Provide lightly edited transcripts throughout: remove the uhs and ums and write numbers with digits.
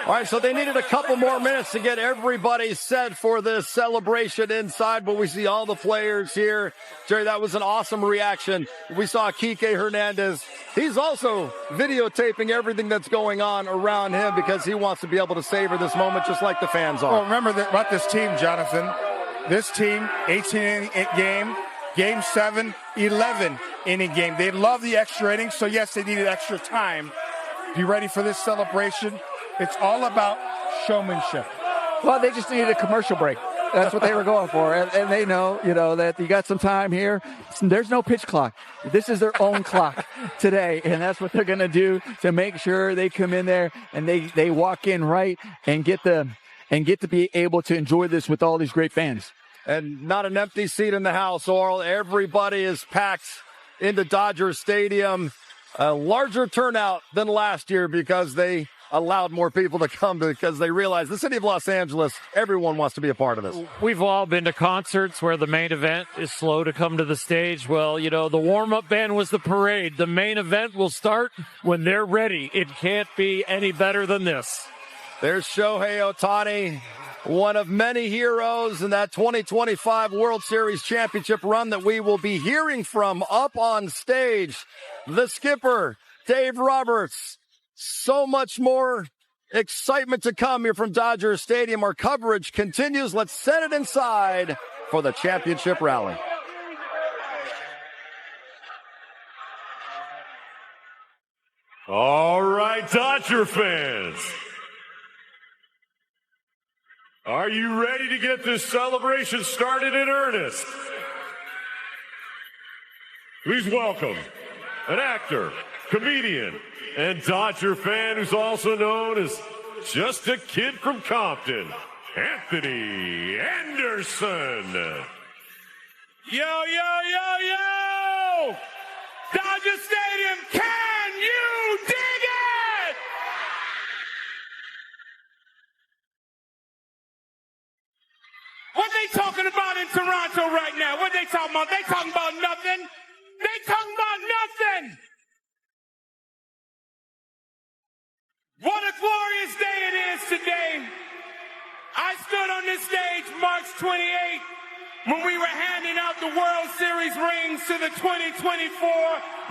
All right, so they needed a couple more minutes to get everybody set for this celebration inside, but we see all the players here. Jerry, that was an awesome reaction. We saw Kike Hernandez. He's also videotaping everything that's going on around him because he wants to be able to savor this moment just like the fans are. Well, remember about this team, Jonathan. This team, 18-inning game, Game 7, 11-inning game. They love the extra innings, so yes, they needed extra time. Be ready for this celebration. It's all about showmanship. Well, they just needed a commercial break. That's what they were going for. And they know, that you got some time here. There's no pitch clock. This is their own clock today. And that's what they're going to do to make sure they come in there and they walk in right and get to be able to enjoy this with all these great fans. And not an empty seat in the house, Oral. Everybody is packed into Dodger Stadium. A larger turnout than last year because they allowed more people to come because they realize the city of Los Angeles, everyone wants to be a part of this. We've all been to concerts where the main event is slow to come to the stage. Well, the warm-up band was the parade. The main event will start when they're ready. It can't be any better than this. There's Shohei Ohtani, one of many heroes in that 2025 World Series championship run that we will be hearing from up on stage. The skipper, Dave Roberts. So much more excitement to come here from Dodger Stadium. Our coverage continues. Let's set it inside for the championship rally. All right, Dodger fans. Are you ready to get this celebration started in earnest? Please welcome an actor, comedian, and Dodger fan who's also known as just a kid from Compton, Anthony Anderson. Yo, yo, yo, yo! Dodger Stadium, can you dig it? What they talking about in Toronto right now? What they talking about? They talking about nothing. They talking about nothing. What a glorious day it is today. I stood on this stage March 28th when we were handing out the World Series rings to the 2024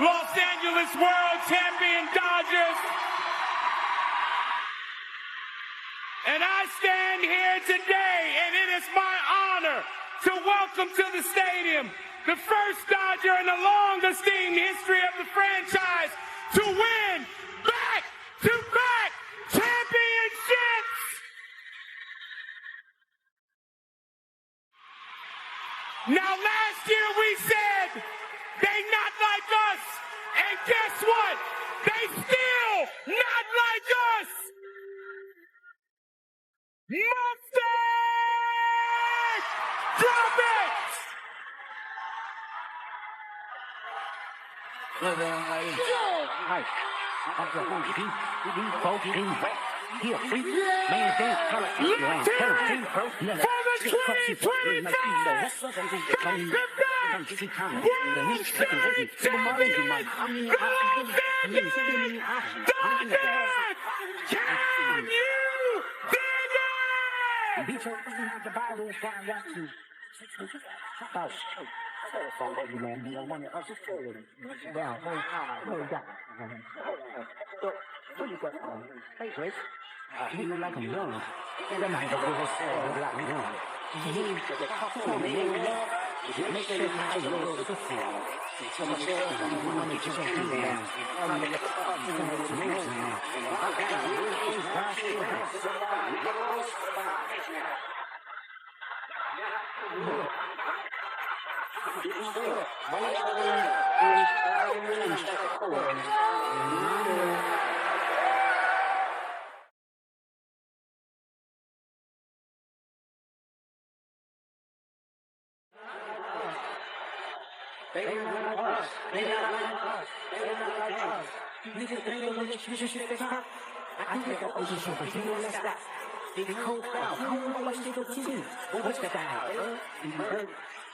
Los Angeles World Champion Dodgers. And I stand here today, and it is my honor to welcome to the stadium the first Dodger in the long-esteemed history of the franchise to win back-to-back championships. Now, last year we said they not like us, and guess what? They still not like us. Mustang! Drop it!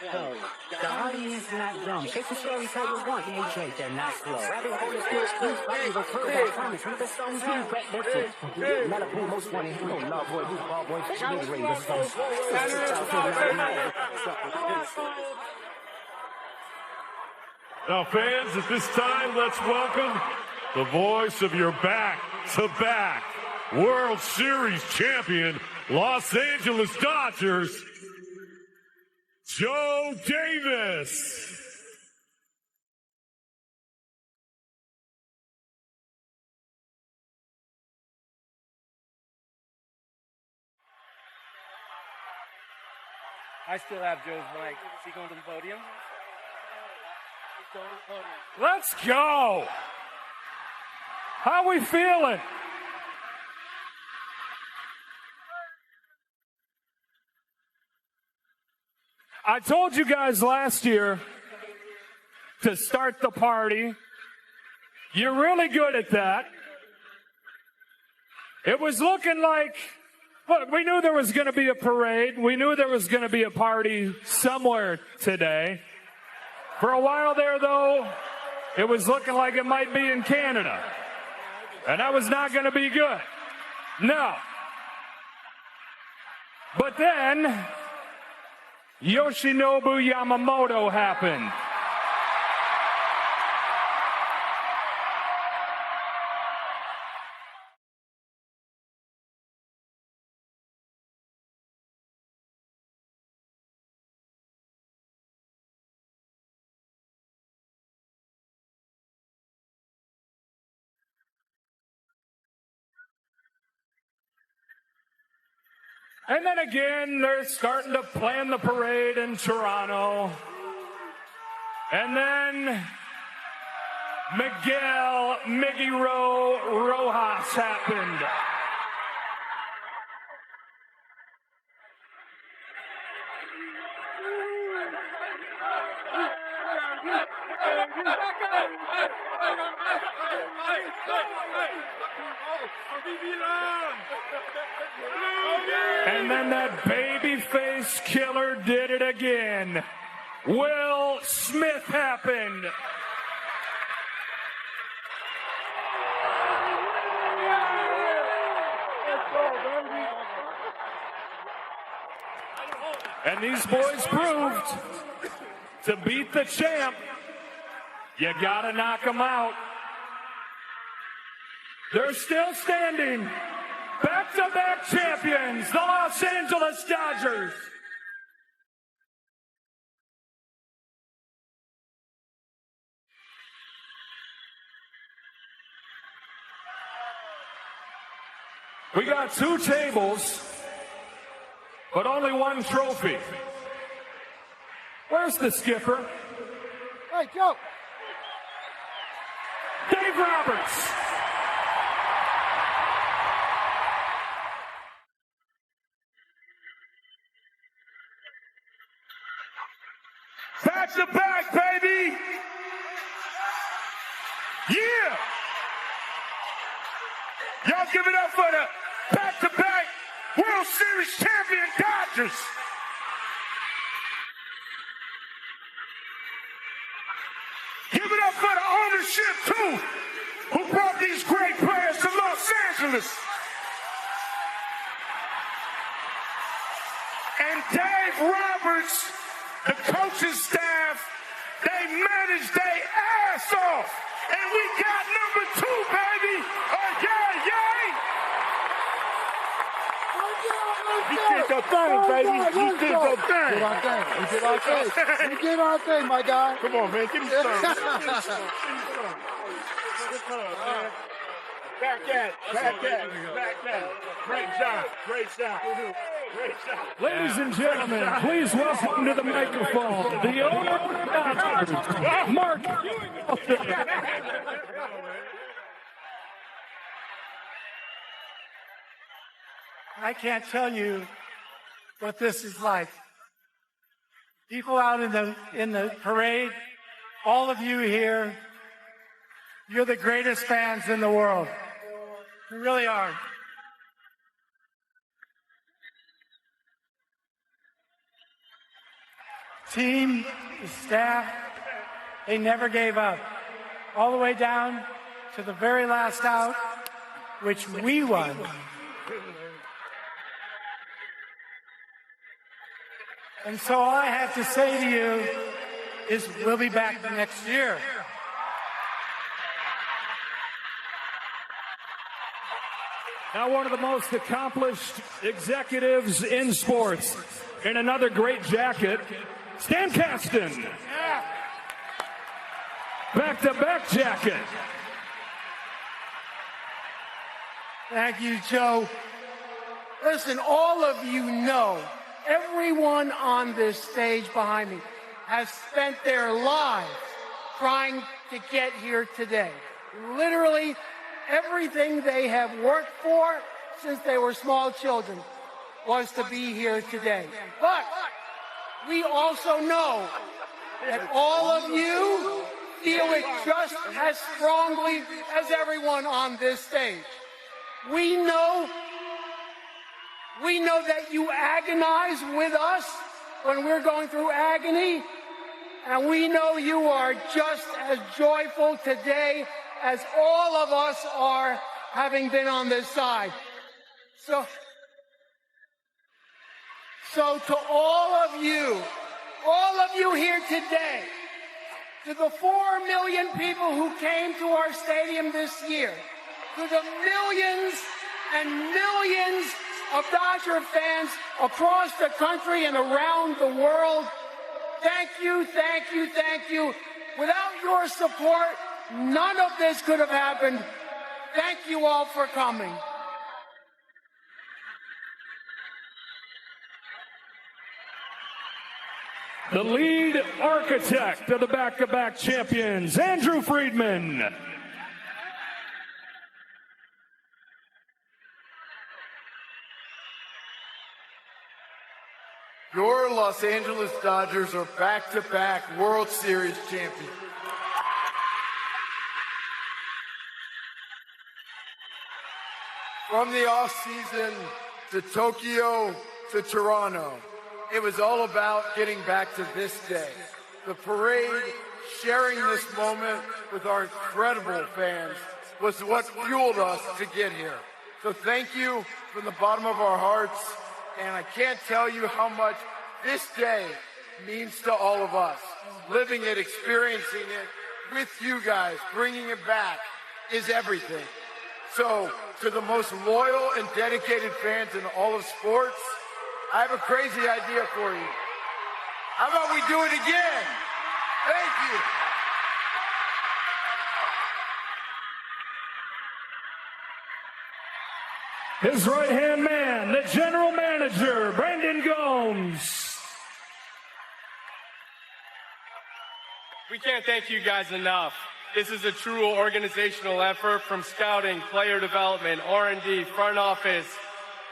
The audience not drunk. Take the stories how you want. You ain't they're not slow. Rather hold the spirit speech. Rather go further. I promise. With the songs you crack their foot. Not a pool most wanting. You know, love boy, you ball boy. Big ring. The songs. Now, fans, at this time, let's welcome the voice of your back-to-back World Series champion, Los Angeles Dodgers, Joe Davis. I still have Joe's mic. Is he going to the podium? He's going to the podium. Let's go. How we feeling? I told you guys last year to start the party. You're really good at that. It was looking like, look, we knew there was going to be a parade. We knew there was going to be a party somewhere today. For a while there, though, it was looking like it might be in Canada. And that was not going to be good. No. But then Yoshinobu Yamamoto happened. And then again, they're starting to plan the parade in Toronto. And then Miggy Rojas happened. And then that babyface killer did it again. Will Smith happened. And these boys proved to beat the champ, you gotta knock them out. They're still standing. Back-to-back champions, the Los Angeles Dodgers. We got 2 tables, but only 1 trophy. Where's the skipper? Hey, Joe. Dave Roberts. Back to back, baby! Yeah! Y'all give it up for the back-to-back World Series champion Dodgers! Give it up for the ownership, too, who brought these great players to Los Angeles. And Dave Roberts, the coaching staff, they managed their ass off. And we got number 2, baby. Yay, yay. You did your thing, baby. You did your thing. We did our thing. We did our thing, my guy. Come on, man. Give me some. Back at. Great job. Ladies and gentlemen, please welcome to the microphone the owner of the Dodgers, Mark. I can't tell you what this is like. People out in the parade, all of you here, you're the greatest fans in the world. You really are. Team, the staff, they never gave up. All the way down to the very last out, which we won. And so all I have to say to you is we'll be back next year. Now one of the most accomplished executives in sports, in another great jacket, Stan Kasten. Back-to-back jacket. Thank you, Joe. Listen, all of you know, everyone on this stage behind me has spent their lives trying to get here today. Literally, everything they have worked for since they were small children was to be here today. But we also know that all of you feel it just as strongly as everyone on this stage. We know that you agonize with us when we're going through agony, and we know you are just as joyful today as all of us are having been on this side. So to all of you here today, to the 4 million people who came to our stadium this year, to the millions and millions of Dodger fans across the country and around the world, thank you. Without your support, none of this could have happened. Thank you all for coming. The lead architect of the back-to-back champions, Andrew Friedman. Your Los Angeles Dodgers are back-to-back World Series champions. From the offseason to Tokyo to Toronto, it was all about getting back to this day. The parade, sharing this moment with our incredible fans, was what fueled us to get here. So thank you from the bottom of our hearts, and I can't tell you how much this day means to all of us. Living it, experiencing it with you guys, bringing it back is everything. So, to the most loyal and dedicated fans in all of sports, I have a crazy idea for you. How about we do it again? Thank you. His right-hand man, the general manager, Brandon Gomes. We can't thank you guys enough. This is a true organizational effort from scouting, player development, R&D, front office,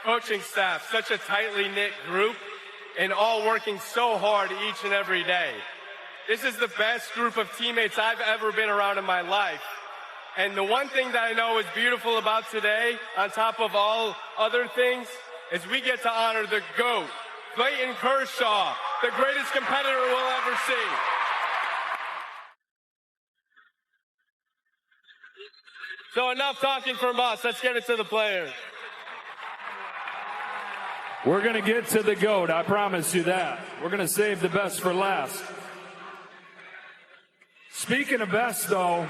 coaching staff, such a tightly knit group, and all working so hard each and every day. This is the best group of teammates I've ever been around in my life. And the one thing that I know is beautiful about today, on top of all other things, is we get to honor the GOAT, Clayton Kershaw, the greatest competitor we'll ever see. So enough talking from us. Let's get it to the players. We're going to get to the GOAT, I promise you that. We're going to save the best for last. Speaking of best, though,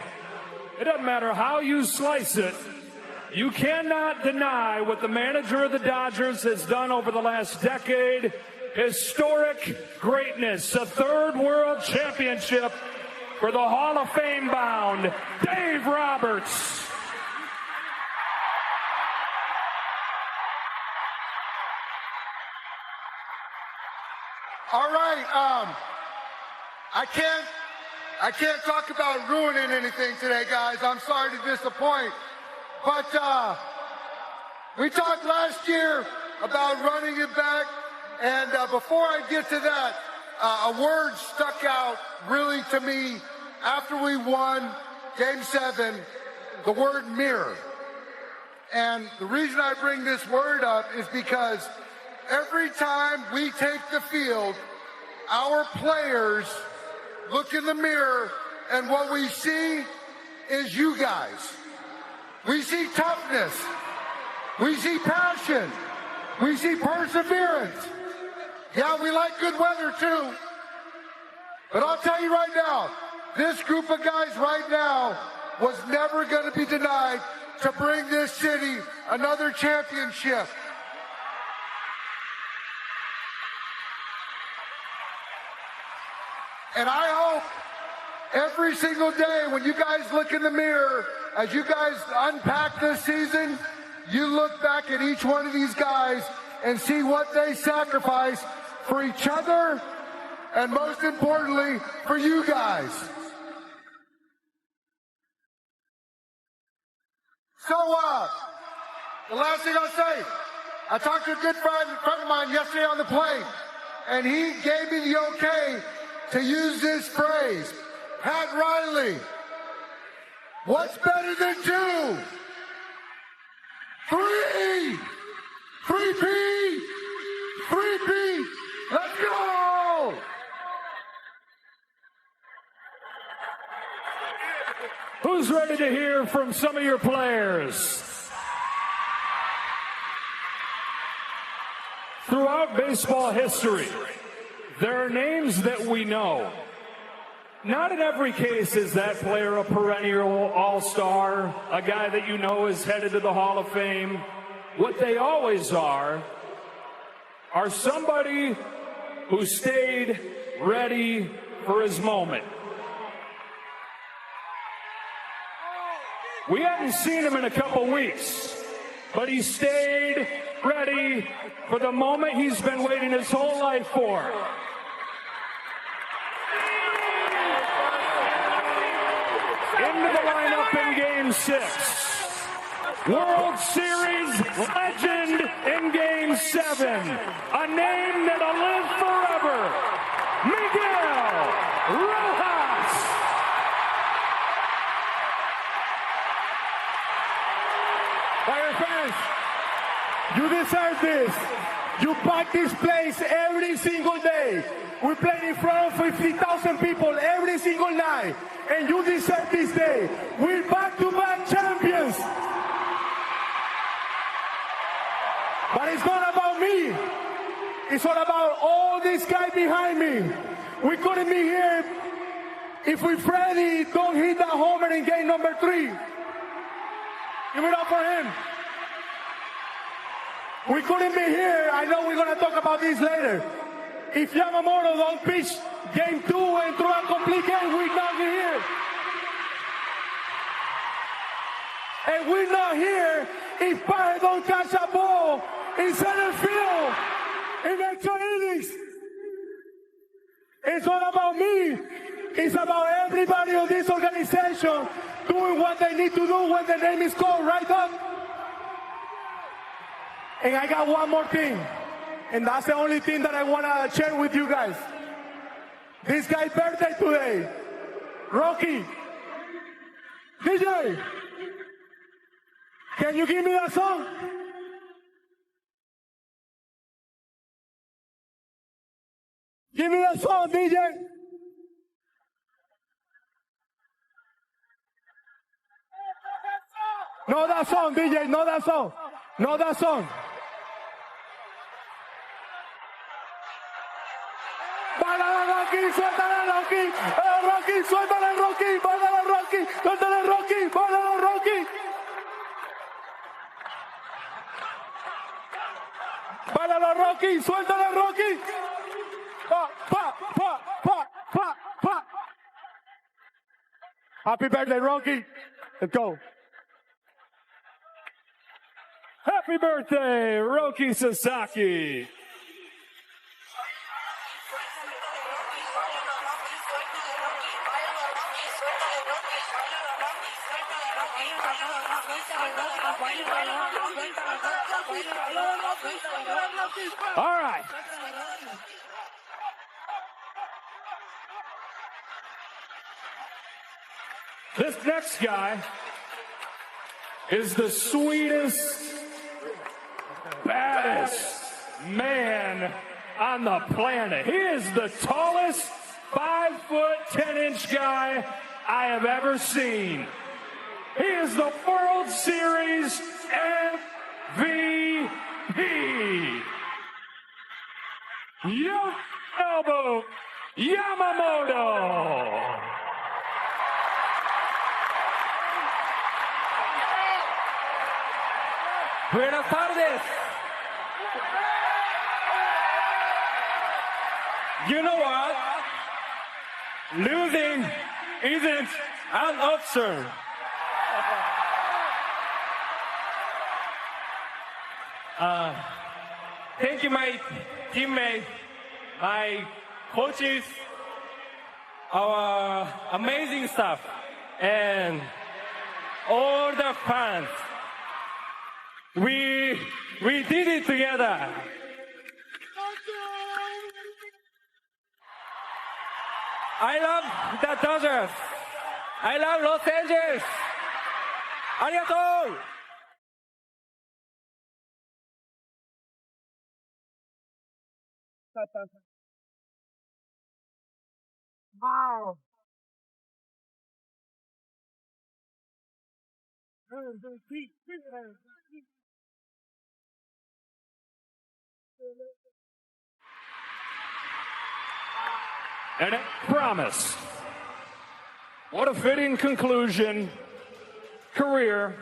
it doesn't matter how you slice it. You cannot deny what the manager of the Dodgers has done over the last decade. Historic greatness, a third world championship for the Hall of Fame bound Dave Roberts. All right, I can't talk about ruining anything today, guys. I'm sorry to disappoint. But we talked last year about running it back, and before I get to that, a word stuck out really to me after we won Game 7, the word mirror. And the reason I bring this word up is because every time we take the field, our players look in the mirror, and what we see is you guys. We see toughness. We see passion. We see perseverance. Yeah, we like good weather too. But I'll tell you right now, this group of guys right now was never going to be denied to bring this city another championship. And I hope every single day when you guys look in the mirror, as you guys unpack this season, you look back at each one of these guys and see what they sacrificed for each other and most importantly, for you guys. So, the last thing I'll say, I talked to a good friend of mine yesterday on the plane, and he gave me the okay to use this phrase. Pat Riley, what's better than 2? 3! 3P! 3P! Let's go! Who's ready to hear from some of your players? Throughout baseball history, there are names that we know. Not in every case is that player a perennial all-star, a guy that you know is headed to the Hall of Fame. What they always are somebody who stayed ready for his moment. We hadn't seen him in a couple weeks, but he stayed ready for the moment he's been waiting his whole life for. Into the lineup in Game 6. World Series legend in Game 7. A name that'll live forever. Miguel Rojas. Fire fans, you deserve this. You pack this place every single day. We play in front of 50,000 people every single night. And you deserve this day. We're back-to-back champions. But it's not about me. It's all about all these guys behind me. We couldn't be here if we Freddie don't hit that homer in game number 3. Give it up for him. We couldn't be here. I know we're going to talk about this later. If Yamamoto don't pitch game 2 and throw a complete game, we're not here. And we're not here if Paje don't catch a ball in center field in extra innings. It's not about me. It's about everybody in this organization doing what they need to do when the name is called right up. And I got one more thing. And that's the only thing that I want to share with you guys. This guy's birthday today. Rocky. DJ. Can you give me that song? Give me that song, DJ. No, that song, DJ. No, that song. No, that song. Rocky, suéltale Rocky, Rocky, suéltale Rocky, bájale Rocky, suéltale Rocky, bájale Rocky. Pálalo, Rocky. Suéltalo, Rocky. Pa, pa, pa, pa, pa, pa. Happy birthday, Rocky. Let's go. Happy birthday, Roki Sasaki. All right. This next guy is the sweetest, baddest man on the planet. He is the tallest 5'10" guy I have ever seen. He is the World Series MVP. Yoshinobu Yamamoto. Buenas tardes. You know what? Losing isn't an option. Thank you, my teammates, my coaches, our amazing staff, and all the fans. We did it together. I love the Dodgers. I love Los Angeles. Arigatou. Wow. And it promised. What a fitting conclusion, career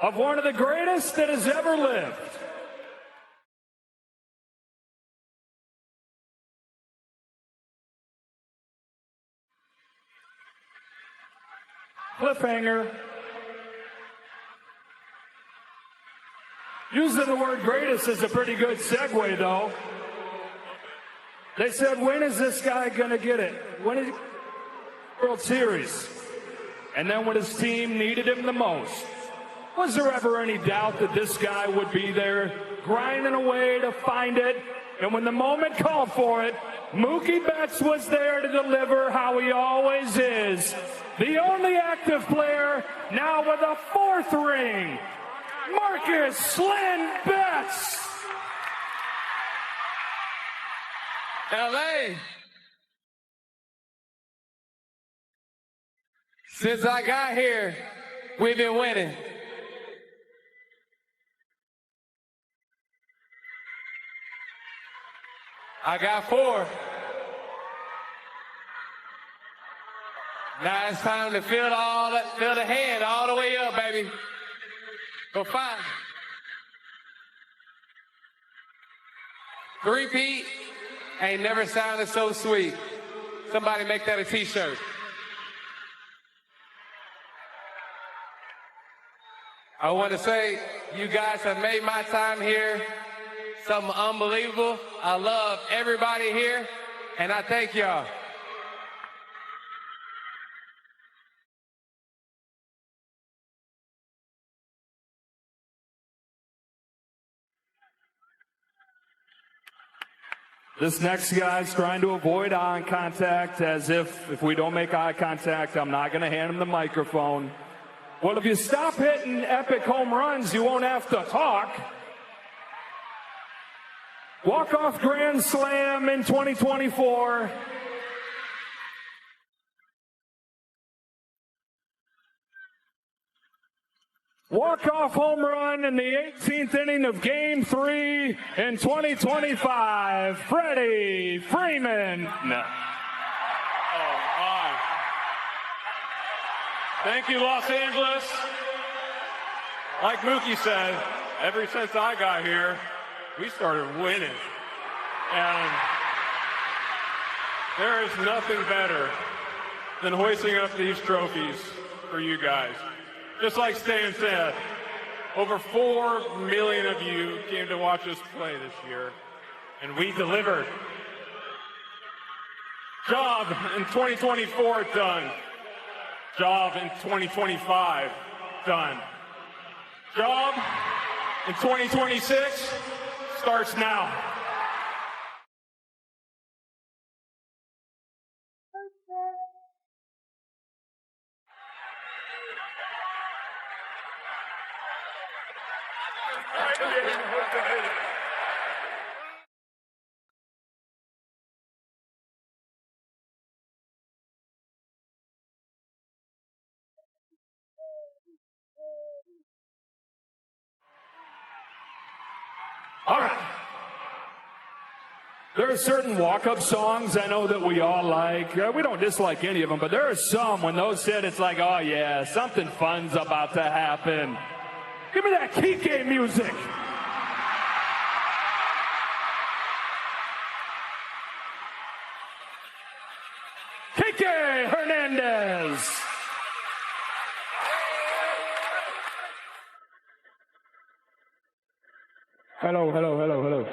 of one of the greatest that has ever lived. Cliffhanger. Using the word greatest is a pretty good segue, though. They said, when is this guy going to get it? When is World Series? And then when his team needed him the most, was there ever any doubt that this guy would be there grinding away to find it? And when the moment called for it, Mookie Betts was there to deliver how he always is. The only active player now with a fourth ring, Marcus Slim Betts. LA. Since I got here, we've been winning. I got 4. Now it's time to fill the hand all the way up, baby. Go 5. 3-peat ain't never sounded so sweet. Somebody make that a t-shirt. I want to say you guys have made my time here something unbelievable. I love everybody here, and I thank y'all. This next guy's trying to avoid eye contact, as if we don't make eye contact, I'm not going to hand him the microphone. Well, if you stop hitting epic home runs, you won't have to talk. Walk-off grand slam in 2024. Walk-off home run in the 18th inning of Game 3 in 2025. Freddie Freeman. Thank you, Los Angeles. Like Mookie said, ever since I got here, we started winning. And there is nothing better than hoisting up these trophies for you guys. Just like Stan said, over 4 million of you came to watch us play this year, and we delivered. Job in 2024 done. Job in 2025 done. Job in 2026 starts now. All right. There are certain walk-up songs I know that we all like. We don't dislike any of them, but there are some, when those hit, it's like, oh yeah, something fun's about to happen. Give me that Kike music. Kike Hernandez. Hello, hello, hello, hello.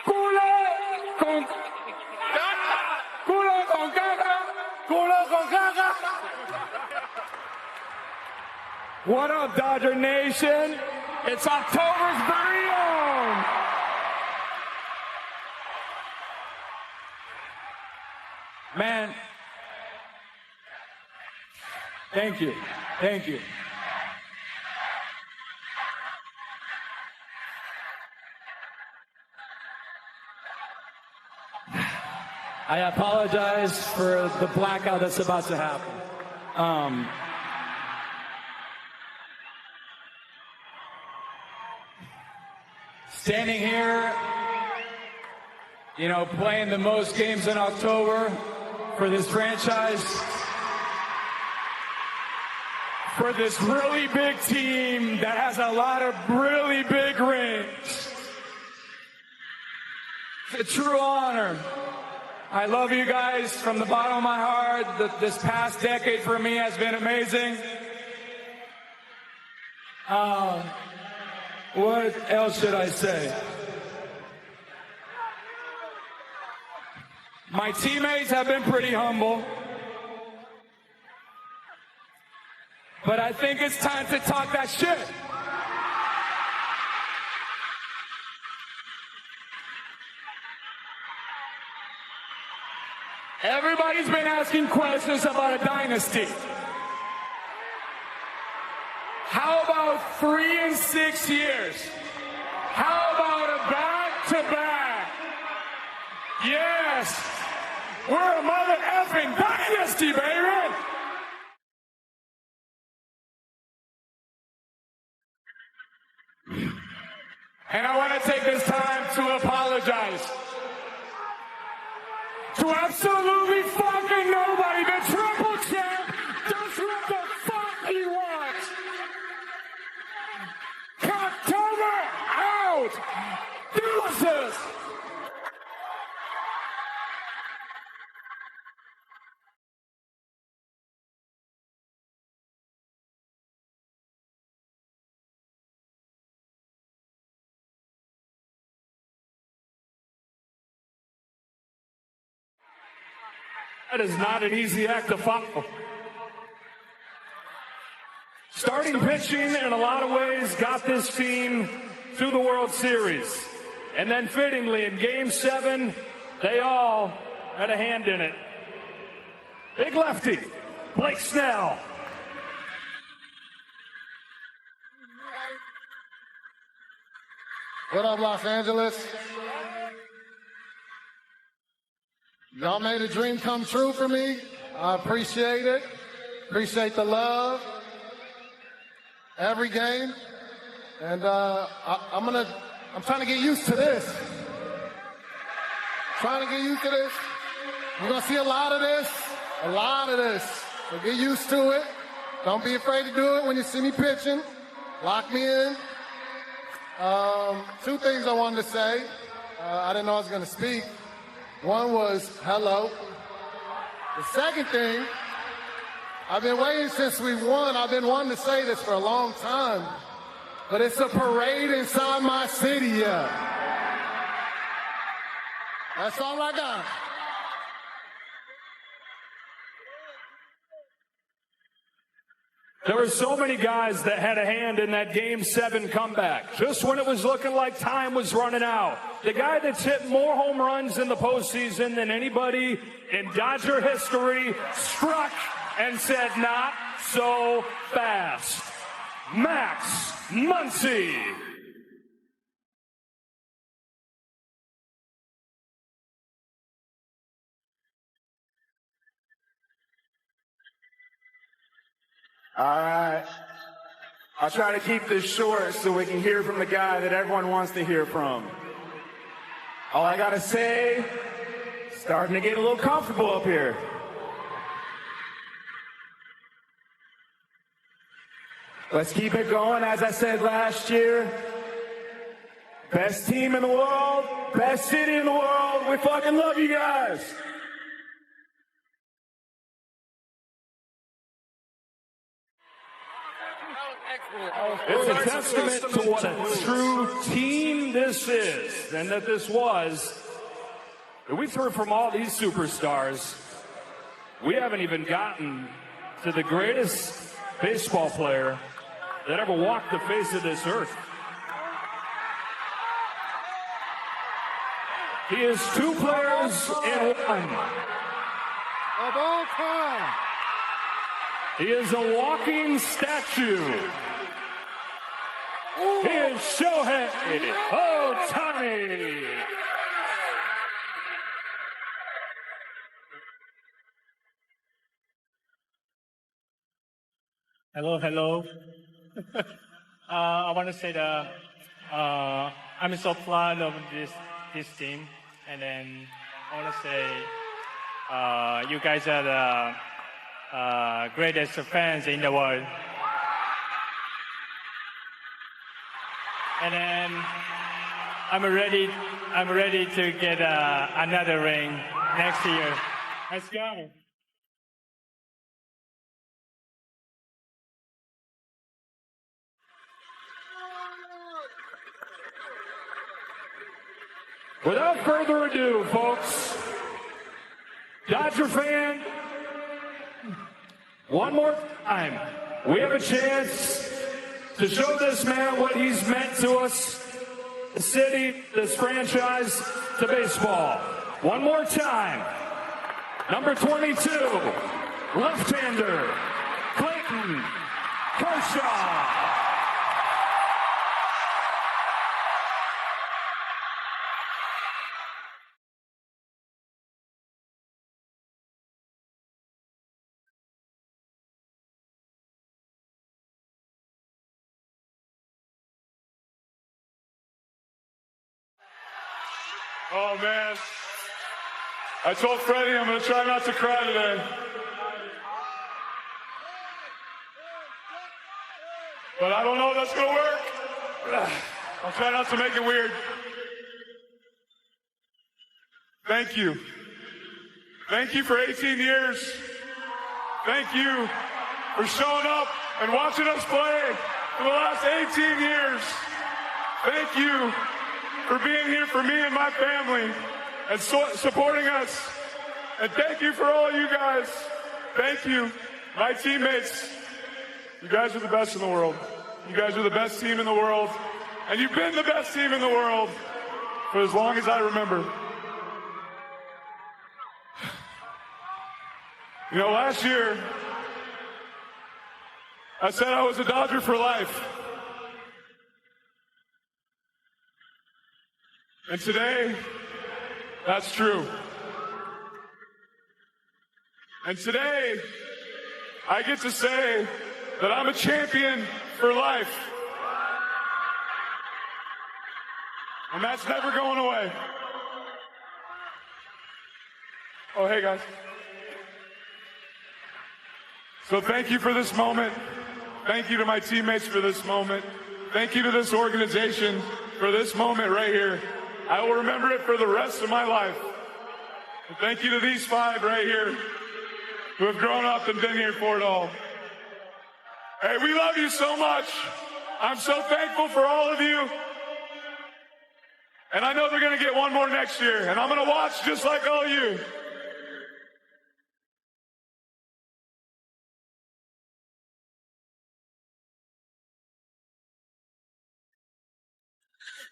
Culo con caca. Culo con caca. What up, Dodger Nation? It's October's very own. Man, thank you. Thank you. I apologize for the blackout that's about to happen. Standing here, you know, playing the most games in October for this franchise, for this really big team that has a lot of really big rings. It's a true honor. I love you guys from the bottom of my heart. This past decade for me has been amazing. What else should I say? My teammates have been pretty humble. But I think it's time to talk that shit. Everybody's been asking questions about a dynasty. How about 3 and 6 years? How about a back-to-back? Yes, we're a mother effing dynasty, baby! And I want to take this time to apologize to absolutely fucking nobody. The triple champ does what the fuck he wants. October out. Deuces. That is not an easy act to follow. Starting pitching, in a lot of ways, got this team to the World Series. And then fittingly, in Game 7, they all had a hand in it. Big lefty, Blake Snell. What up, Los Angeles? Y'all made a dream come true for me. I appreciate it. Appreciate the love. Every game. And I'm trying to get used to this. Trying to get used to this. We're going to see a lot of this. A lot of this. So get used to it. Don't be afraid to do it when you see me pitching. Lock me in. Two things I wanted to say. I didn't know I was going to speak. One was hello. The second thing, I've been waiting since we won. I've been wanting to say this for a long time, but it's a parade inside my city. Yeah. That's all I got. There were so many guys that had a hand in that Game 7 comeback, just when it was looking like time was running out. The guy that's hit more home runs in the postseason than anybody in Dodger history struck and said, not so fast. Max Muncy. All right. I'll try to keep this short so we can hear from the guy that everyone wants to hear from. All I gotta say, starting to get a little comfortable up here. Let's keep it going. As I said last year, best team in the world, best city in the world. We fucking love you guys. It's a testament to what a true team this is, and that this was. We threw from all these superstars. We haven't even gotten to the greatest baseball player that ever walked the face of this earth. He is two players in one. Of all time. He is a walking statue. He is Shohei Ohtani. Hello, hello. I want to say that I'm so proud of this team, and then I want to say you guys are the greatest fans in the world. And then I'm ready to get another ring next year. Let's go. Without further ado, folks, Dodger fan, one more time, we have a chance to show this man what he's meant to us, the city, this franchise, to baseball. One more time, number 22, left-hander, Clayton Kershaw. Oh, man. I told Freddie I'm going to try not to cry today. But I don't know if that's going to work. I'll try not to make it weird. Thank you. Thank you for 18 years. Thank you for showing up and watching us play for the last 18 years. Thank you for being here for me and my family and supporting us. And thank you for all you guys. Thank you, my teammates. You guys are the best in the world. You guys are the best team in the world. And you've been the best team in the world for as long as I remember. You know, last year, I said I was a Dodger for life. And today, that's true. And today, I get to say that I'm a champion for life. And that's never going away. So thank you for this moment. Thank you to my teammates for this moment. Thank you to this organization for this moment right here. I will remember it for the rest of my life. And thank you to these 5 right here who have grown up and been here for it all. Hey, we love you so much. I'm so thankful for all of you. And I know they're going to get one more next year. And I'm going to watch just like all you.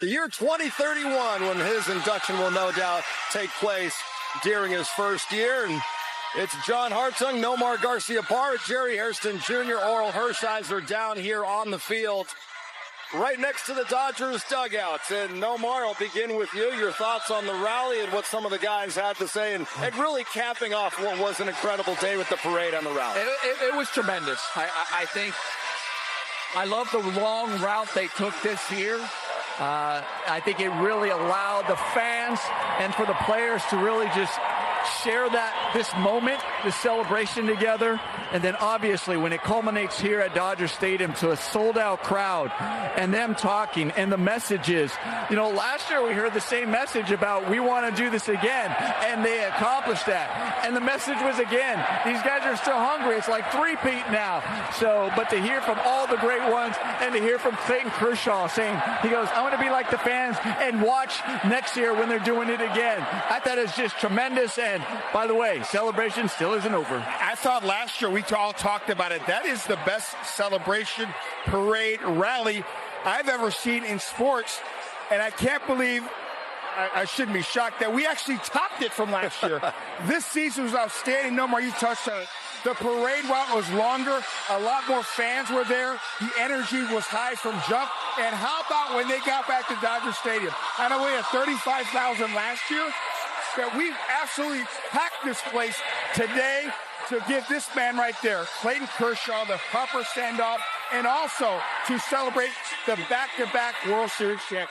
The year 2031, when his induction will no doubt take place during his first year. And it's John Hartung, Nomar Garciaparra, Jerry Hairston Jr., Oral Hershiser down here on the field, right next to the Dodgers dugouts. And Nomar, I'll begin with you. Your thoughts on the rally and what some of the guys had to say, and really capping off what was an incredible day with the parade on the rally. It was tremendous. I think I love the long route they took this year. I think it really allowed the fans and for the players to really just share this moment, this celebration together. And then obviously when it culminates here at Dodger Stadium to a sold-out crowd and them talking and the messages. You know, last year we heard the same message about we want to do this again, and they accomplished that. And the message was again, these guys are still hungry. It's like three-peat now. So, but to hear from all the great ones and to hear from Clayton Kershaw saying, he goes, I want to be like the fans and watch next year when they're doing it again. I thought it was just tremendous. And by the way, celebration still isn't over. I thought last year we all talked about it. That is the best celebration, parade, rally I've ever seen in sports. And I can't believe, I shouldn't be shocked that we actually topped it from last year. This season was outstanding. Nomar, you touched on it. The parade route was longer. A lot more fans were there. The energy was high from jump. And how about when they got back to Dodger Stadium? I know we had 35,000 last year. That we absolutely packed this place today to give this man right there, Clayton Kershaw, the proper send-off, and also to celebrate the back-to-back World Series champions.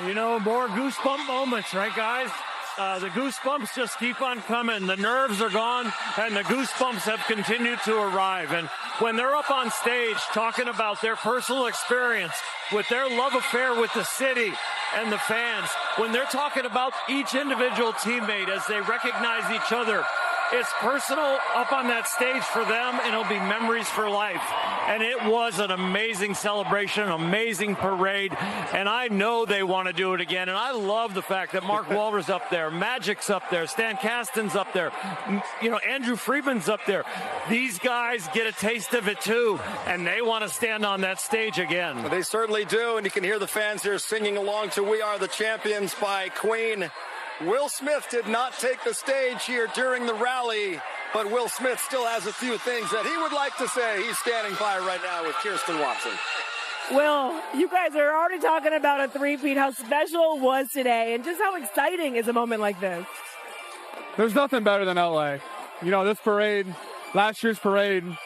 You know, more goosebump moments, right, guys? The goosebumps just keep on coming. The nerves are gone, and the goosebumps have continued to arrive. And when they're up on stage talking about their personal experience with their love affair with the city and the fans, when they're talking about each individual teammate as they recognize each other, it's personal up on that stage for them, and it'll be memories for life. And it was an amazing celebration, an amazing parade, and I know they want to do it again. And I love the fact that Mark Waller's up there, Magic's up there, Stan Kasten's up there, you know, Andrew Friedman's up there. These guys get a taste of it too, and they want to stand on that stage again. They certainly do, and you can hear the fans here singing along to We Are the Champions by Queen. Will Smith did not take the stage here during the rally, but Will Smith still has a few things that he would like to say. He's standing by right now with Kirsten Watson. Will, you guys are already talking about a three-peat, how special it was today, and just how exciting is a moment like this. There's nothing better than LA. You know, this parade, last year's parade,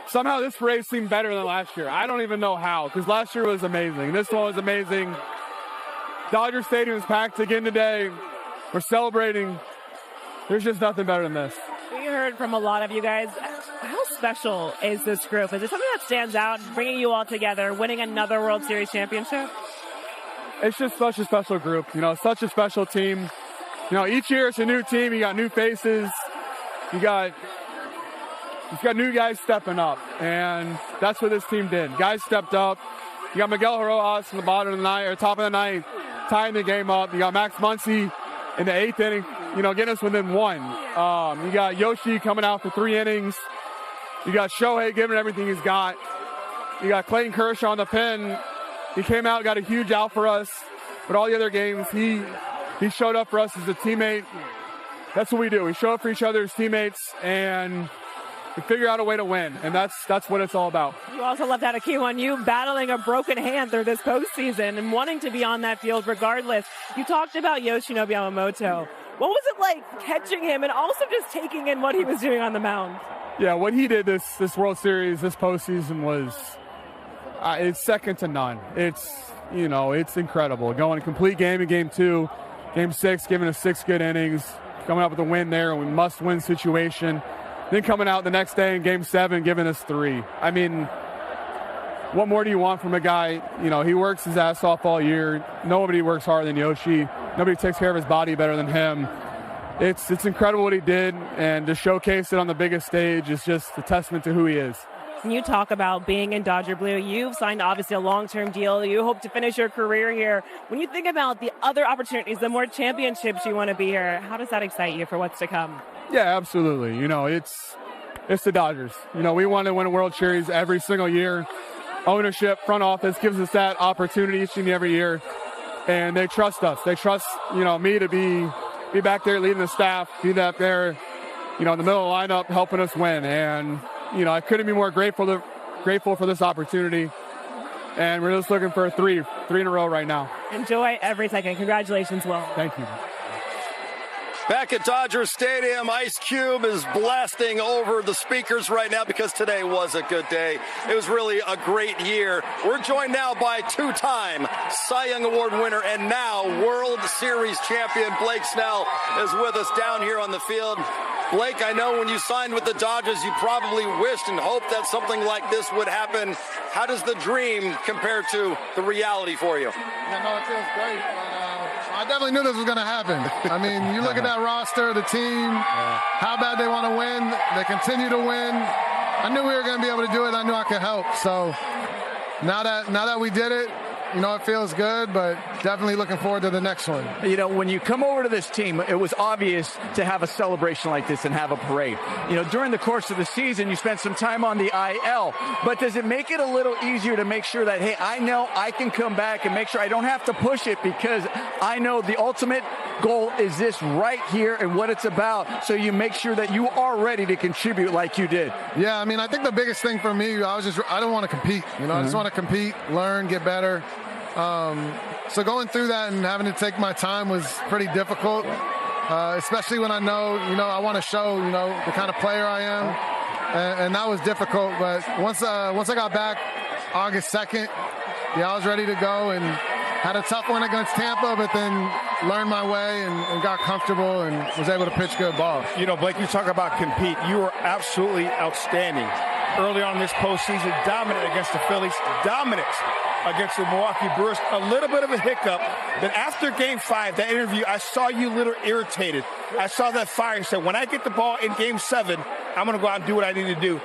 somehow this parade seemed better than last year. I don't even know how, because last year was amazing. This one was amazing. Dodger Stadium is packed again today. We're celebrating. There's just nothing better than this. We heard from a lot of you guys. How special is this group? Is it something that stands out, bringing you all together, winning another World Series championship? It's just such a special group. You know, such a special team. You know, each year it's a new team. You got new faces. You got new guys stepping up, and that's what this team did. Guys stepped up. You got Miguel Rojas in the bottom of the ninth, or top of the ninth, tying the game up. You got Max Muncy in the eighth inning, you know, getting us within one. You got Yoshi coming out for 3 innings. You got Shohei giving everything he's got. You got Clayton Kershaw on the pen. He came out, got a huge out for us. But all the other games, he showed up for us as a teammate. That's what we do. We show up for each other as teammates, and we figure out a way to win, and that's what it's all about. You also left out a key one, you battling a broken hand through this postseason and wanting to be on that field regardless. You talked about Yoshinobu Yamamoto. What was it like catching him and also just taking in what he was doing on the mound? Yeah, what he did this World Series, this postseason was it's second to none. It's incredible. Going a complete game in Game 2, Game 6, giving us 6 good innings, coming up with a win there, and we must-win situation. then coming out the next day in Game 7, giving us 3. I mean, what more do you want from a guy? You know, he works his ass off all year. Nobody works harder than Yoshi. Nobody takes care of his body better than him. It's incredible what he did, and to showcase it on the biggest stage is just a testament to who he is. When you talk about being in Dodger Blue, you've signed obviously a long-term deal. You hope to finish your career here. When you think about the other opportunities, the more championships you want to be here, how does that excite you for what's to come? Yeah, absolutely. You know, it's the Dodgers. You know, we want to win a World Series every single year. Ownership, front office gives us that opportunity each and every year, and they trust us. They trust, you know, me to be back there leading the staff, be back there, you know, in the middle of the lineup, helping us win. And you know, I couldn't be more grateful for this opportunity, and we're just looking for three in a row right now. Enjoy every second. Congratulations, Will. Thank you. Back at Dodger Stadium, Ice Cube is blasting over the speakers right now because today was a good day. It was really a great year. We're joined now by two-time Cy Young Award winner and now World Series champion Blake Snell is with us down here on the field. Blake, I know when you signed with the Dodgers, you probably wished and hoped that something like this would happen. How does the dream compare to the reality for you? Yeah, no, it feels great. I definitely knew this was going to happen. I mean, you look at that roster, the team, how bad they want to win. They continue to win. I knew we were going to be able to do it. I knew I could help. So now that we did it, you know, it feels good, but definitely looking forward to the next one. You know, when you come over to this team, it was obvious to have a celebration like this and have a parade. You know, during the course of the season, you spent some time on the IL, but does it make it a little easier to make sure that, hey, I know I can come back and make sure I don't have to push it because I know the ultimate goal is this right here and what it's about, so you make sure that you are ready to contribute like you did? Yeah, I mean, I think the biggest thing for me, I don't want to compete. You know, I just want to compete, learn, get better. So going through that and having to take my time was pretty difficult, especially when I know, you know, I want to show, you know, the kind of player I am, and that was difficult. But once I got back August 2nd, yeah, I was ready to go and had a tough one against Tampa, but then learned my way and got comfortable and was able to pitch good ball. You know, Blake, you talk about compete. You were absolutely outstanding. Early on in this postseason, dominant against the Phillies, dominant against the Milwaukee Brewers. A little bit of a hiccup. Then after Game 5, that interview, I saw you a little irritated. I saw that fire and said, when I get the ball in Game 7, I'm going to go out and do what I need to do.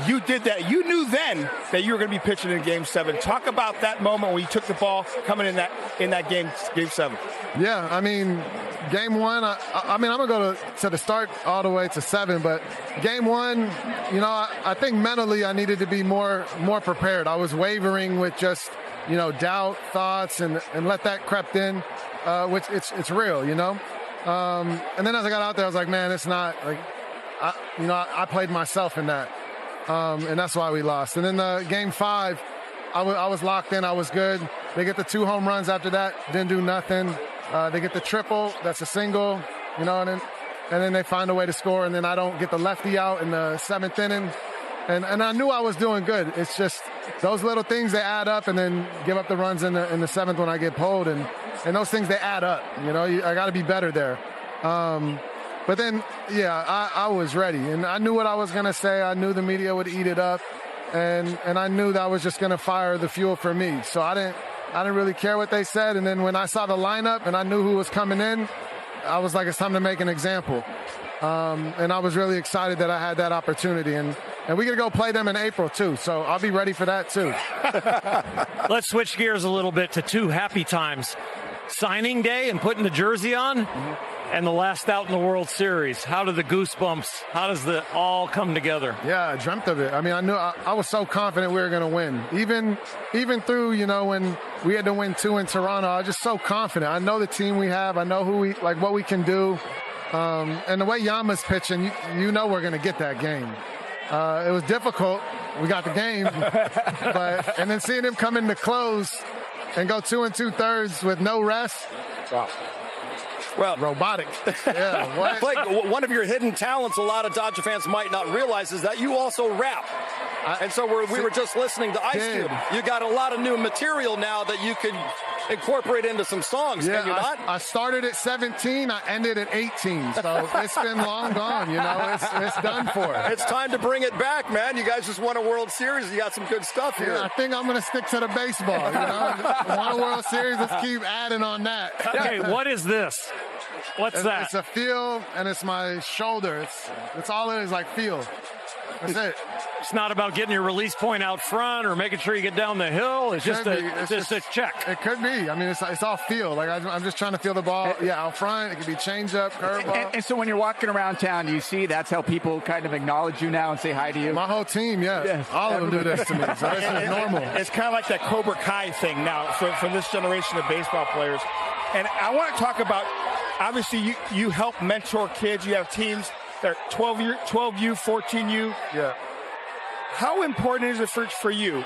You did that. You knew then that you were going to be pitching in Game 7. Talk about that moment when you took the ball coming in that Game 7. Yeah, I mean, Game 1, I mean, I'm going to go to the start all the way to 7, but Game 1, you know, I think mentally I needed to be more prepared. I was wavering with just, you know, doubt, thoughts, and let that crept in, which it's real, you know. And then as I got out there, I was like, man, it's not, like, I played myself in that. And that's why we lost. And then Game 5, I was locked in. I was good. They get the 2 home runs after that. Didn't do nothing. They get the triple. That's a single, you know, and then they find a way to score. And then I don't get the lefty out in the 7th inning. And I knew I was doing good. It's just those little things, they add up, and then give up the runs in the 7th when I get pulled. And those things, they add up. You know, I got to be better there. But then, yeah, I was ready, and I knew what I was going to say. I knew the media would eat it up, and I knew that was just going to fire the fuel for me. So I didn't really care what they said. And then when I saw the lineup and I knew who was coming in, I was like, it's time to make an example. And I was really excited that I had that opportunity. And we get to go play them in April, too. So I'll be ready for that, too. Let's switch gears a little bit to 2 happy times. Signing day and putting the jersey on, and the last out in the World Series. How did the goosebumps, how does it all come together? Yeah, I dreamt of it. I mean, I knew I was so confident we were going to win. Even through, you know, when we had to win 2 in Toronto, I was just so confident. I know the team we have. I know what we can do. And the way Yama's pitching, you know we're going to get that game. It was difficult. We got the game. And then seeing him come in to close and go 2 2/3 with no rest. Wow. Well, robotic. Yeah, what? Blake, one of your hidden talents a lot of Dodger fans might not realize is that you also rap. And so we were just listening to Ice Cube. You got a lot of new material now that you could incorporate into some songs, can you not? I started at 17, I ended at 18, so it's been long gone, it's done for. It's time to bring it back, man. You guys just won a World Series. You got some good stuff here. Yeah, I think I'm going to stick to the baseball, Won a World Series, let's keep adding on that. Okay, what is this? What's that? It's a feel, and it's my shoulder. It's all it is, like feel. That's it. It's not about getting your release point out front or making sure you get down the hill. It's just a check. It could be. I mean, it's all feel. Like I'm just trying to feel the ball. Out front. It could be change up, curve ball. And so when you're walking around town, you see that's how people kind of acknowledge you now and say hi to you. My whole team, yes. All of them do this to me. So this is normal. It's kind of like that Cobra Kai thing now for this generation of baseball players. And I want to talk about, obviously, you help mentor kids. You have teams that are 12U, 14U. Yeah. How important is it for you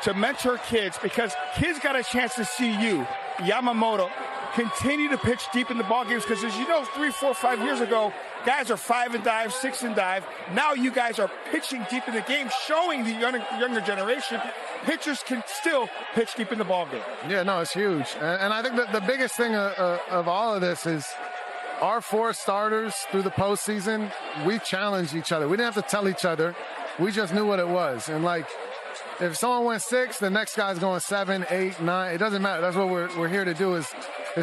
to mentor kids? Because kids got a chance to see you, Yamamoto, continue to pitch deep in the ball games. Because as you know, 3, 4, 5 years ago, guys are 5 and dive, 6 and dive. Now you guys are pitching deep in the game, showing the younger generation pitchers can still pitch deep in the ball game. Yeah, no, it's huge. And I think that the biggest thing of all of this is our 4 starters through the postseason, we challenged each other. We didn't have to tell each other. We just knew what it was. And, like, if someone went 6, the next guy's going 7, 8, 9. It doesn't matter. That's what we're here to do is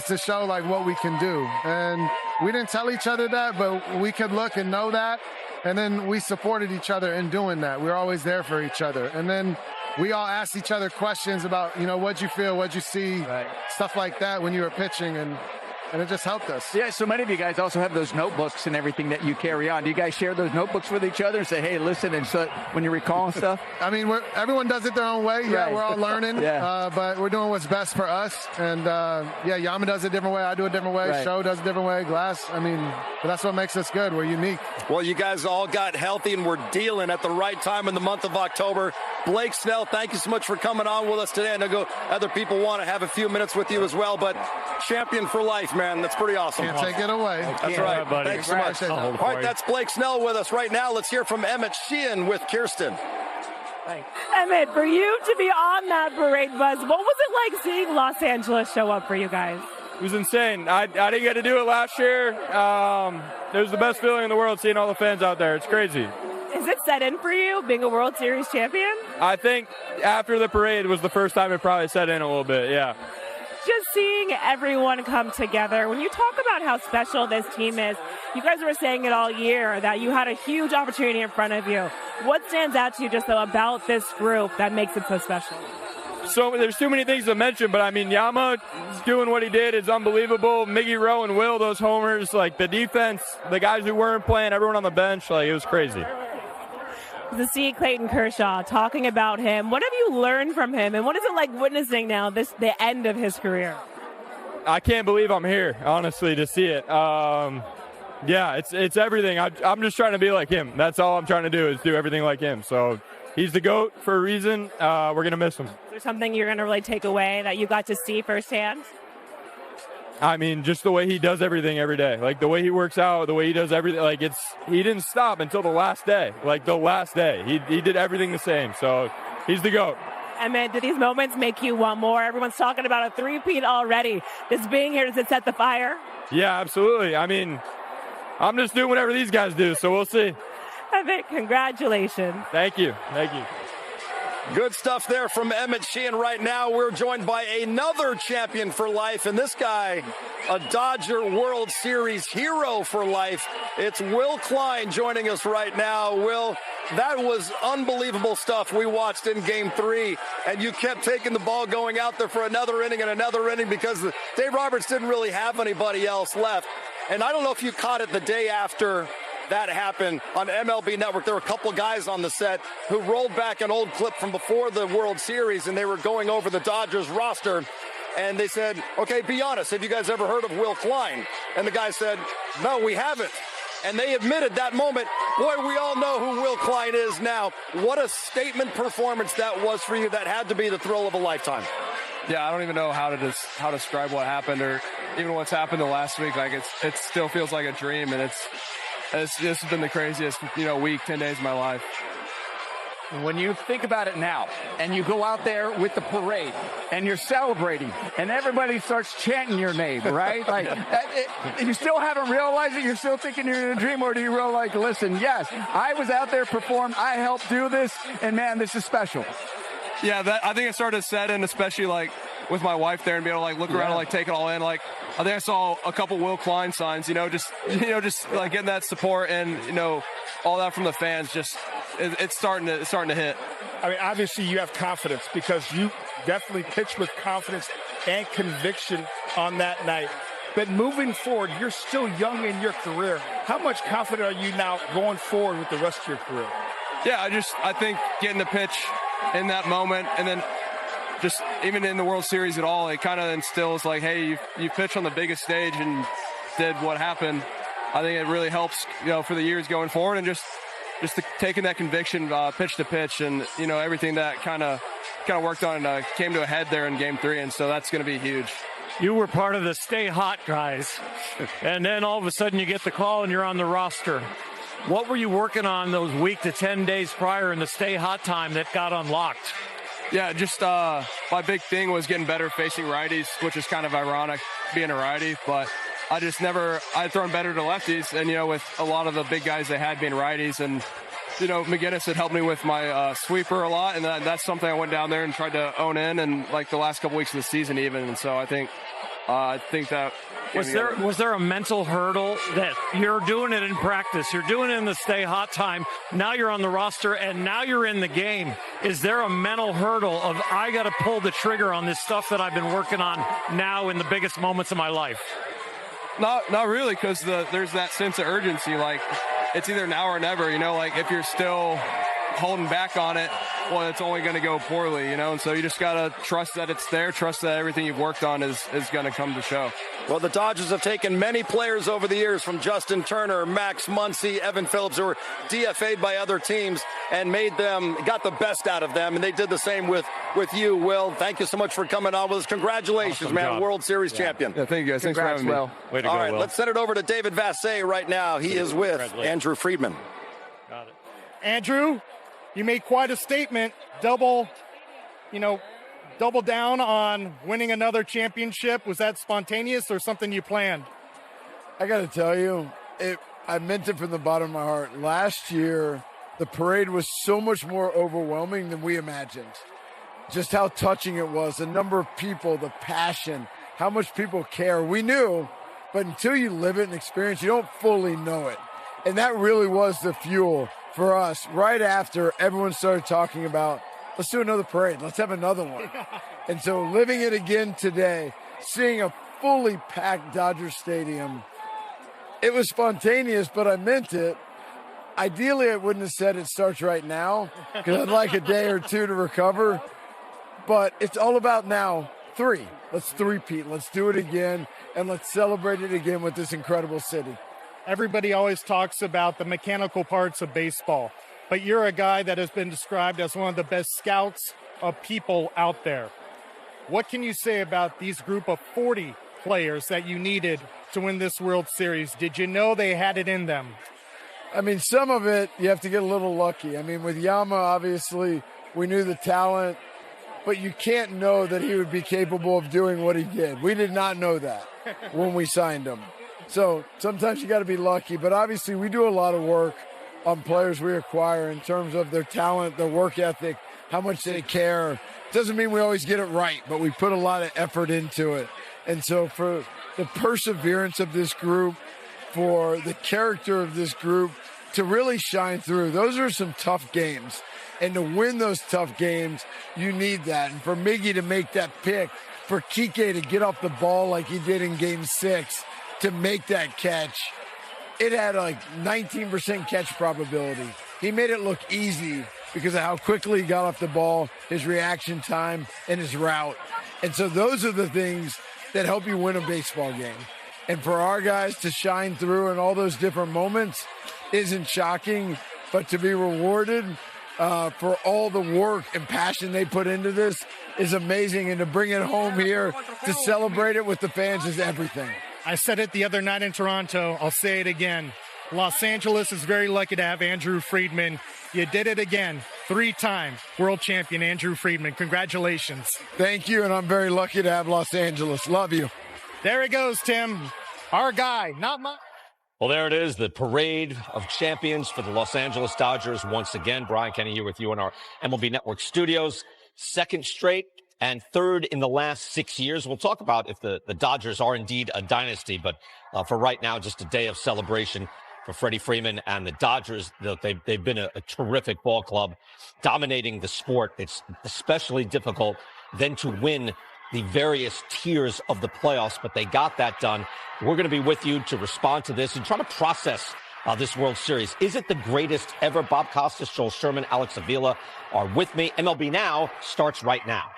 to show, like, what we can do. And we didn't tell each other that, but we could look and know that. And then we supported each other in doing that. We were always there for each other. And then we all asked each other questions about, what'd you feel, what'd you see, stuff like that when you were pitching. And it just helped us. Yeah, so many of you guys also have those notebooks and everything that you carry on. Do you guys share those notebooks with each other and say, hey, listen, and so when you're recalling stuff? I mean, everyone does it their own way. Yeah, right. We're all learning, but we're doing what's best for us. And, Yama does it a different way. I do it a different way. Right. Show does it a different way. Glass, but that's what makes us good. We're unique. Well, you guys all got healthy and we're dealing at the right time in the month of October. Blake Snell, thank you so much for coming on with us today. I know other people want to have a few minutes with you as well, but champion for life, man. That's pretty awesome. Can't take it away. That's right, buddy. Thanks so much. All right, that's Blake Snell with us right now. Let's hear from Emmett Sheehan with Kirsten. Thanks. Emmett, for you to be on that parade bus, what was it like seeing Los Angeles show up for you guys? It was insane. I didn't get to do it last year. It was the best feeling in the world seeing all the fans out there. It's crazy. Is it set in for you, being a World Series champion? I think after the parade was the first time it probably set in a little bit, yeah. Just seeing everyone come together. When you talk about how special this team is, you guys were saying it all year, that you had a huge opportunity in front of you. What stands out to you just though about this group that makes it so special? So there's too many things to mention, but I mean, Yama doing what he did is unbelievable. Miggy Rowe and Will, those homers, like the defense, the guys who weren't playing, everyone on the bench, like it was crazy. To see Clayton Kershaw, talking about him, what have you learned from him, and what is it like witnessing now the end of his career? I can't believe I'm here, honestly, to see it. It's everything. I'm just trying to be like him. That's all I'm trying to do is do everything like him. So he's the GOAT for a reason. We're going to miss him. Is there something you're going to really take away that you got to see firsthand? I mean, just the way he does everything every day. Like, the way he works out, the way he does everything. Like, he didn't stop until the last day. Like, the last day. He did everything the same. So, he's the GOAT. Emmett, do these moments make you want more? Everyone's talking about a three-peat already. Does being here, does it set the fire? Yeah, absolutely. I mean, I'm just doing whatever these guys do, so we'll see. Emmett, congratulations. Thank you. Thank you. Good stuff there from Emmett Sheehan. Right now, we're joined by another champion for life, and this guy, a Dodger World Series hero for life. It's Will Klein joining us right now. Will, that was unbelievable stuff we watched in Game 3, and you kept taking the ball going out there for another inning and another inning because Dave Roberts didn't really have anybody else left. And I don't know if you caught it the day after that happened on MLB Network. There were a couple guys on the set who rolled back an old clip from before the World Series, and they were going over the Dodgers roster, and they said, okay, be honest, have you guys ever heard of Will Klein? And the guy said, no, we haven't. And they admitted that moment, boy, we all know who Will Klein is now. What a statement performance that was for you. That had to be the thrill of a lifetime. Yeah, I don't even know how to describe what happened or even what's happened the last week. Like, it still feels like a dream, and this has been the craziest, week, 10 days of my life. When you think about it now, and you go out there with the parade, and you're celebrating, and everybody starts chanting your name, right? Like, you still haven't realized it? You're still thinking you're in a dream, or do you realize, listen, yes, I was out there, performed, I helped do this, and man, this is special. Yeah, I think it started to set in, especially like with my wife there, and be able to like look around and like take it all in. Like, I think I saw a couple Will Klein signs, just like getting that support and, all that from the fans. Just it's starting to hit. I mean, obviously you have confidence because you definitely pitched with confidence and conviction on that night. But moving forward, you're still young in your career. How much confident are you now going forward with the rest of your career? Yeah, I think getting the pitch in that moment, and then just even in the World Series at all, it kind of instills like, hey, you pitched on the biggest stage and did what happened. I think it really helps, for the years going forward, and just taking that conviction, pitch to pitch, and everything that kind of worked on came to a head there in Game 3, and so that's going to be huge. You were part of the stay hot guys, and then all of a sudden you get the call and you're on the roster. What were you working on those week to 10 days prior in the stay hot time that got unlocked? Yeah, just my big thing was getting better facing righties, which is kind of ironic being a righty, but I'd thrown better to lefties, and, with a lot of the big guys they had being righties, and, McGinnis had helped me with my sweeper a lot, and that's something I went down there and tried to own in, and like the last couple weeks of the season even, and so I think that. Was there a mental hurdle that you're doing it in practice, you're doing it in the stay hot time, now you're on the roster, and now you're in the game? Is there a mental hurdle of, I got to pull the trigger on this stuff that I've been working on now in the biggest moments of my life? Not really, because there's that sense of urgency. Like, it's either now or never, like if you're still holding back on it, well, it's only going to go poorly, and so you just got to trust that it's there, trust that everything you've worked on is going to come to show. Well, the Dodgers have taken many players over the years, from Justin Turner, Max Muncy, Evan Phillips, who were DFA'd by other teams, and got the best out of them, and they did the same with you, Will. Thank you so much for coming on with us. Congratulations, awesome man, job. World Series champion. Yeah, thank you guys. Thanks for having me. Will. Way to All go, right, Will. let's send it over to David Vassay right now. He is with Andrew Friedman. Got it. Andrew, you made quite a statement. Double down on winning another championship. Was that spontaneous or something you planned? I got to tell you, I meant it from the bottom of my heart. Last year, the parade was so much more overwhelming than we imagined. Just how touching it was, the number of people, the passion, how much people care. We knew, but until you live it and experience, you don't fully know it. And that really was the fuel for us. Right after everyone started talking about, let's do another parade. Let's have another one. And so living it again today, seeing a fully packed Dodger Stadium, it was spontaneous, but I meant it. Ideally, I wouldn't have said it starts right now because I'd like a day or two to recover. But it's all about now. 3. Let's three-peat. Let's do it again, and let's celebrate it again with this incredible city. Everybody always talks about the mechanical parts of baseball, but you're a guy that has been described as one of the best scouts of people out there. What can you say about these group of 40 players that you needed to win this World Series? Did you know they had it in them? I mean, some of it, you have to get a little lucky. I mean, with Yama, obviously, we knew the talent, but you can't know that he would be capable of doing what he did. We did not know that when we signed him. So sometimes you got to be lucky, but obviously we do a lot of work on players we acquire in terms of their talent, their work ethic, how much they care. Doesn't mean we always get it right, but we put a lot of effort into it. And so for the perseverance of this group, for the character of this group to really shine through, those are some tough games. And to win those tough games, you need that. And for Miggy to make that pick, for Kike to get off the ball like he did in Game 6, to make that catch, it had like 19% catch probability. He made it look easy because of how quickly he got off the ball, his reaction time, and his route. And so those are the things that help you win a baseball game. And for our guys to shine through in all those different moments isn't shocking, but to be rewarded for all the work and passion they put into this is amazing. And to bring it home here, to celebrate it with the fans is everything. I said it the other night in Toronto. I'll say it again. Los Angeles is very lucky to have Andrew Friedman. You did it again. 3-time world champion Andrew Friedman. Congratulations. Thank you, and I'm very lucky to have Los Angeles. Love you. There he goes, Tim. Our guy, not mine. Well, there it is, the parade of champions for the Los Angeles Dodgers once again. Brian Kenny here with you in our MLB Network studios. Second straight and third in the last 6 years. We'll talk about if the Dodgers are indeed a dynasty, but for right now, just a day of celebration for Freddie Freeman and the Dodgers. They've been a terrific ball club, dominating the sport. It's especially difficult then to win the various tiers of the playoffs, but they got that done. We're going to be with you to respond to this and try to process this World Series. Is it the greatest ever? Bob Costas, Joel Sherman, Alex Avila are with me. MLB Now starts right now.